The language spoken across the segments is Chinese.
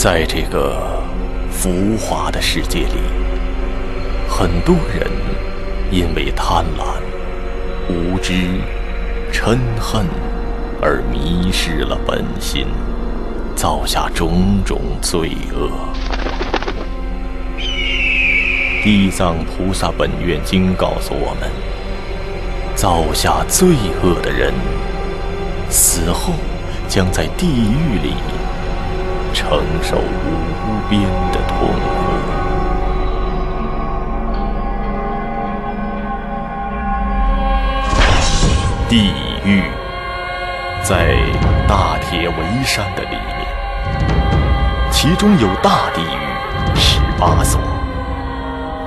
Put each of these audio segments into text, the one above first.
在这个浮华的世界里，很多人因为贪婪、无知、嗔恨而迷失了本心，造下种种罪恶。地藏菩萨本愿经告诉我们，造下罪恶的人，死后将在地狱里承受无边的痛苦。地狱在大铁围山的里面，其中有大地狱18所，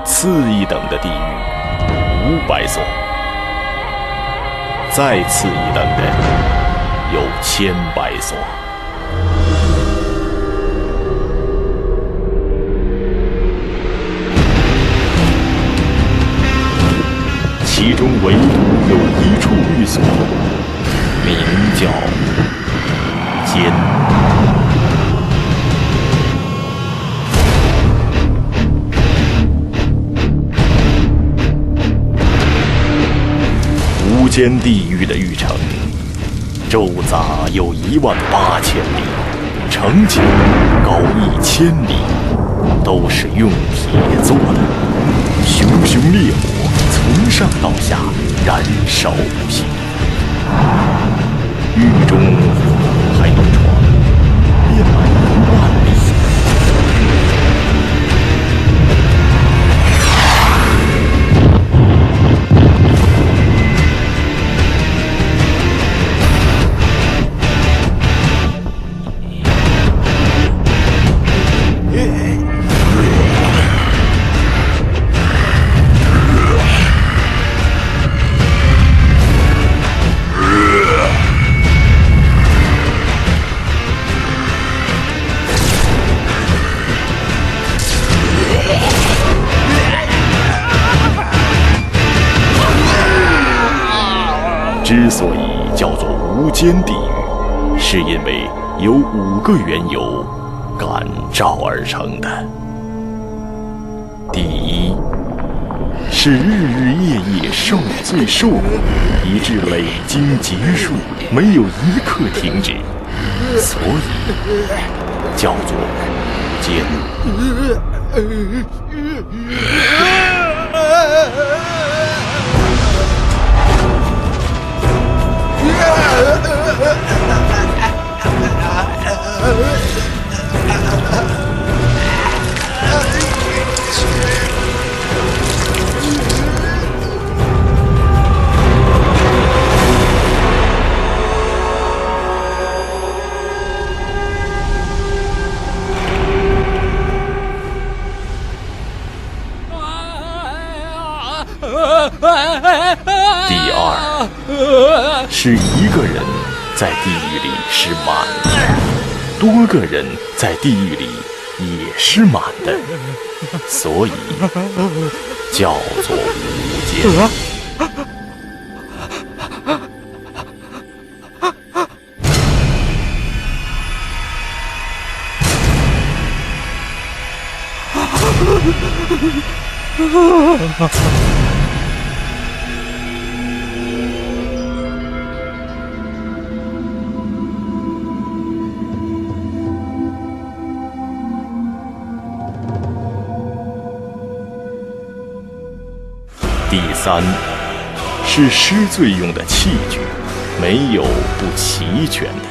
次一等的地狱500所，再次一等的有1100所。其中唯独有一处寓所，名叫无间。无间地狱的狱城，周匝有18000里，城墙高1000里，都是用铁做的，熊熊烈火从上到下燃烧不息。狱中还有床遍满1万里。之所以叫做无间地狱，是因为有5个缘由感召而成的。第一，是日日夜夜受罪受苦，以致累经结束，没有一刻停止，所以叫做无间。第二，是一个人在地狱里是满的，多个人在地狱里也是满的，所以叫做无间。第三，是施罪用的器具没有不齐全的，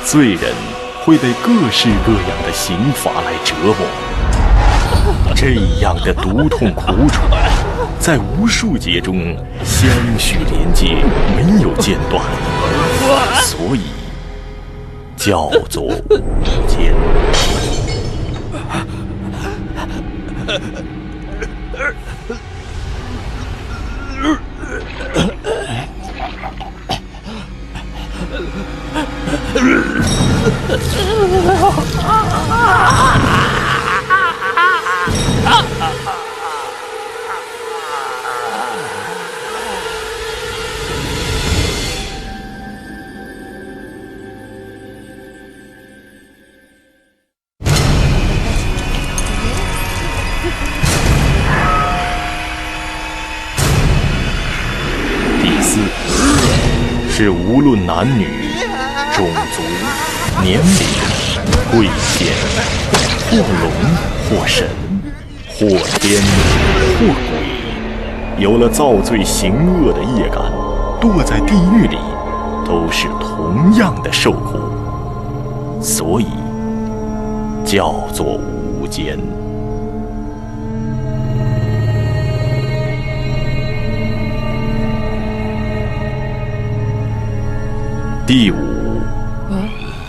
罪人会被各式各样的刑罚来折磨。这样的毒痛苦楚，在无数劫中相续连接，没有间断，所以叫做无间。是无论男女、种族、年龄、贵贱，或龙或神，或天或鬼，有了造罪行恶的业感，堕在地狱里，都是同样的受苦，所以叫做无间。第五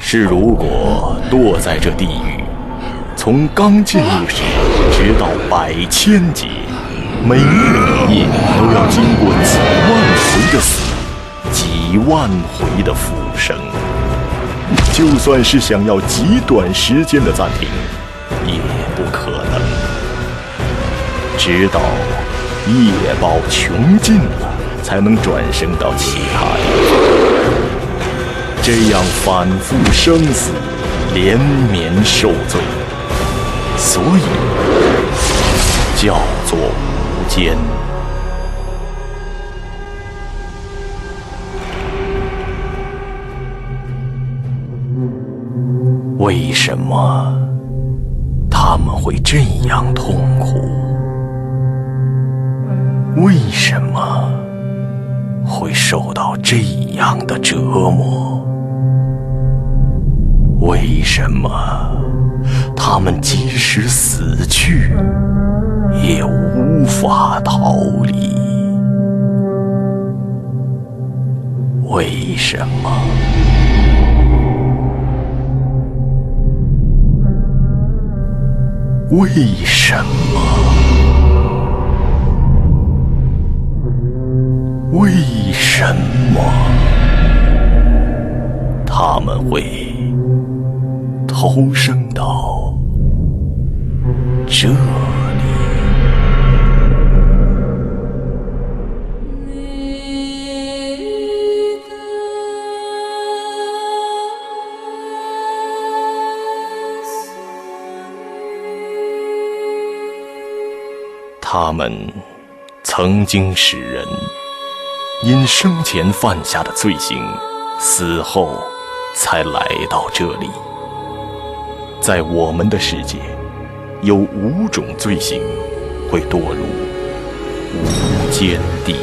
是，如果堕在这地狱，从刚进入时直到100千劫，每日每夜都要经过几万回的死，几万回的复生。就算是想要极短时间的暂停，也不可能。直到业报穷尽了，才能转生到其他地方。这样反复生死，连绵受罪，所以叫做无间。为什么他们会这样痛苦？为什么会受到这样的折磨？为什么他们即使死去，也无法逃离？为什么？为什么？为什么他们会投生到这里？他们曾经使人因生前犯下的罪行，死后才来到这里。在我们的世界，有5种罪行会堕入无间地狱。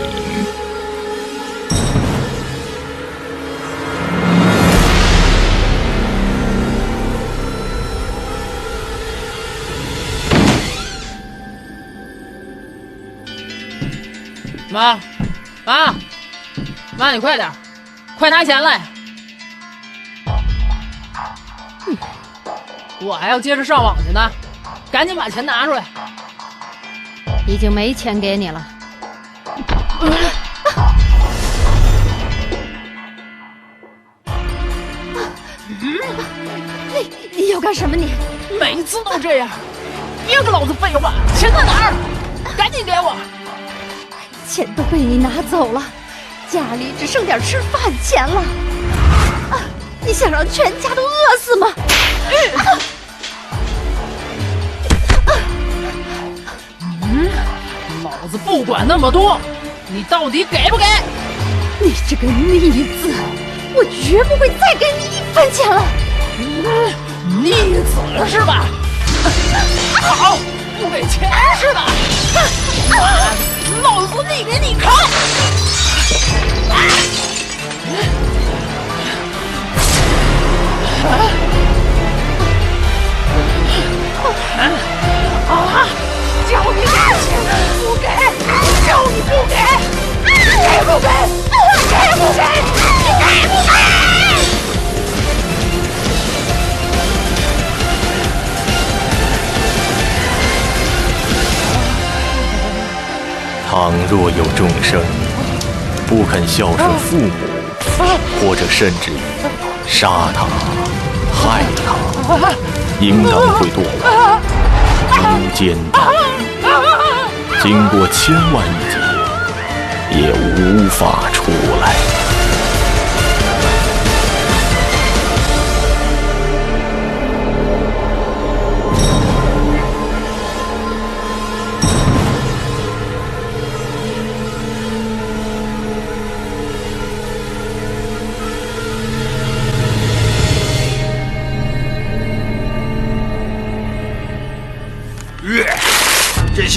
妈，你快点，快拿钱来！我还要接着上网去呢，赶紧把钱拿出来。已经没钱给你了。你要干什么你？每次都这样，别跟老子废话！钱在哪儿？赶紧给我！钱都被你拿走了，家里只剩点吃饭钱了。你想让全家都饿死吗？老子不管那么多，你到底给不给？你这个逆子，我绝不会再给你1分钱了。逆子是吧？好，不给钱是吧？老子逆给你看！叫你给不给？叫你不给？给不给？给不给？你给不给？倘若有众生不肯孝顺父母，或者甚至于杀他、害他，应当会堕入无间地狱，经过千万亿劫，也无法出来。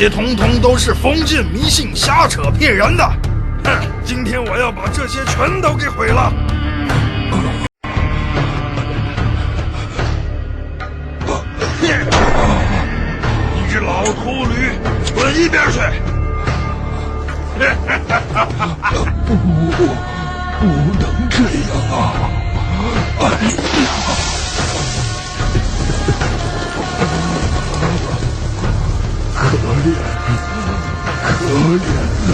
些统统都是封建迷信、瞎扯骗人的。哼，今天我要把这些全都给毁了。你这老秃驴，滚一边去！不能这样啊！哎呀！可怜，可怜呐！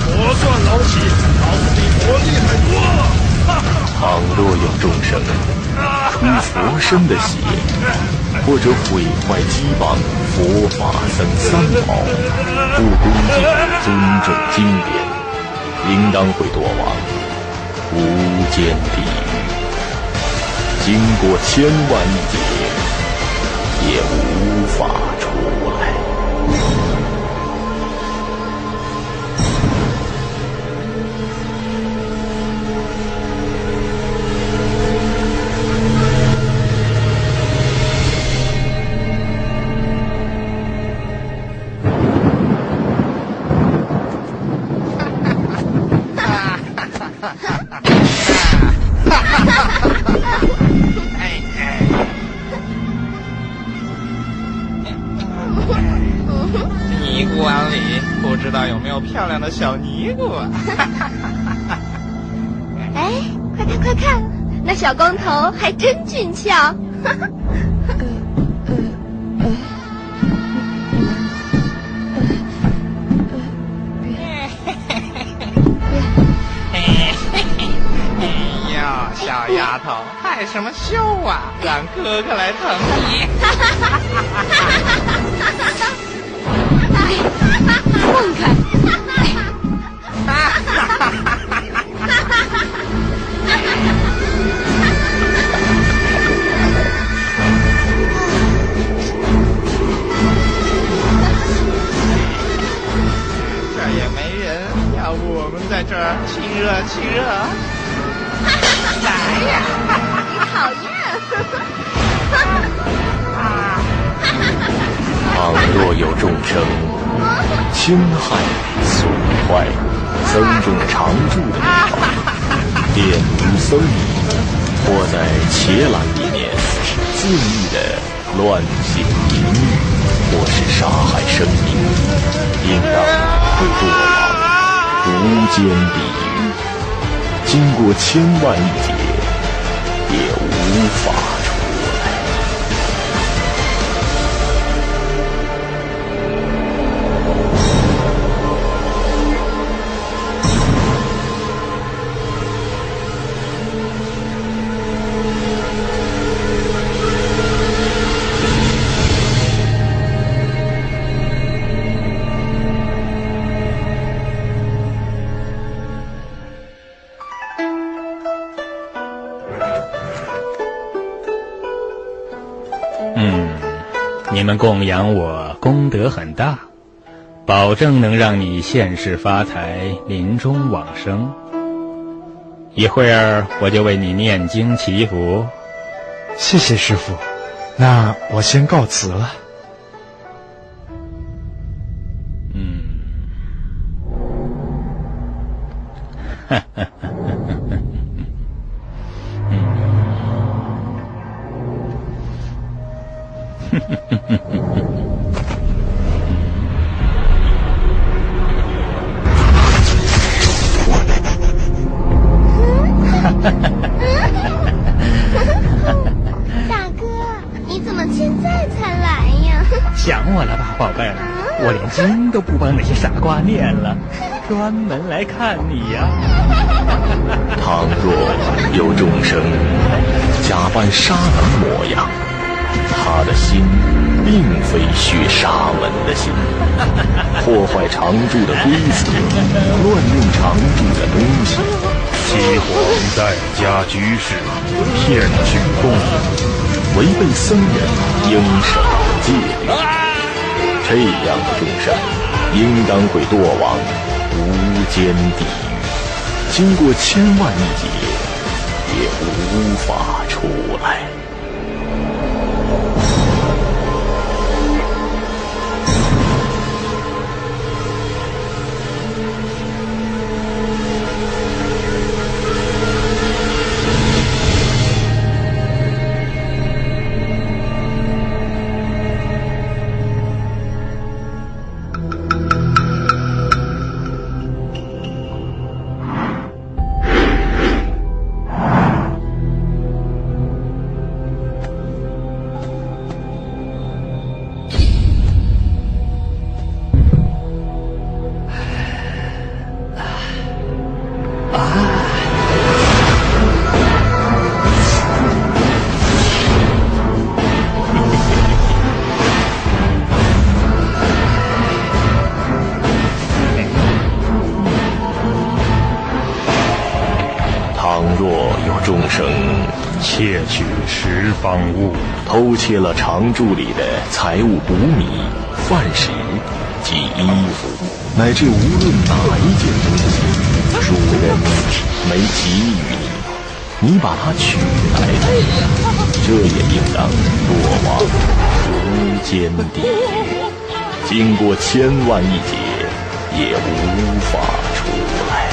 我算老几，老子比我厉害多了。倘若有众生出佛身的血，或者毁坏羁绑佛法僧三宝，不恭敬尊重经典，应当会堕往无间地狱，经过千万亿劫，也无法出来。尼姑庵里不知道有没有漂亮的小尼姑啊？哎，快看快看，那小光头还真俊俏。哎呀，小丫头，害什么羞啊？让哥哥来疼你。放开！这儿也没人，要不我们在这儿亲热亲热？来呀！你讨厌！倘若有众生侵害、损坏僧众常住的地方，玷污僧尼，或在伽蓝里面恣意的乱行淫欲，或是杀害生命，应当会堕往无间地狱，经过千万亿劫，也无法出来。你们供养我功德很大，保证能让你现世发财，临终往生。一会儿我就为你念经祈福。谢谢师父，那我先告辞了。大哥，你怎么现在才来呀？想我了吧，宝贝儿？我连经都不帮那些傻瓜念了，专门来看你呀。倘若有众生假扮沙门模样，他的心并非学沙门的心，破坏常住的规则，乱用常住的东西，欺皇在家居士，骗取供养，违背僧人应守的戒律，这样的众生应当会堕往无间地狱，经过千万亿劫，也无法出来。倘若有众生窃取十方物，偷窃了常住里的财物谷米、饭食及衣服，乃至无论哪一件东西，主人没给予你，你把它取来了，这也应当落往无间地狱，经过千万亿劫也无法出来。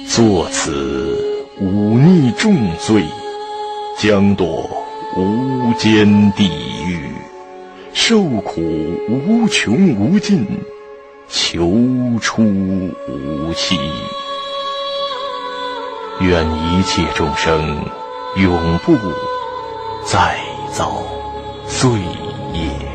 作此忤逆重罪，将堕无间地狱，受苦无穷无尽，求出无期。愿一切众生永不再造罪业。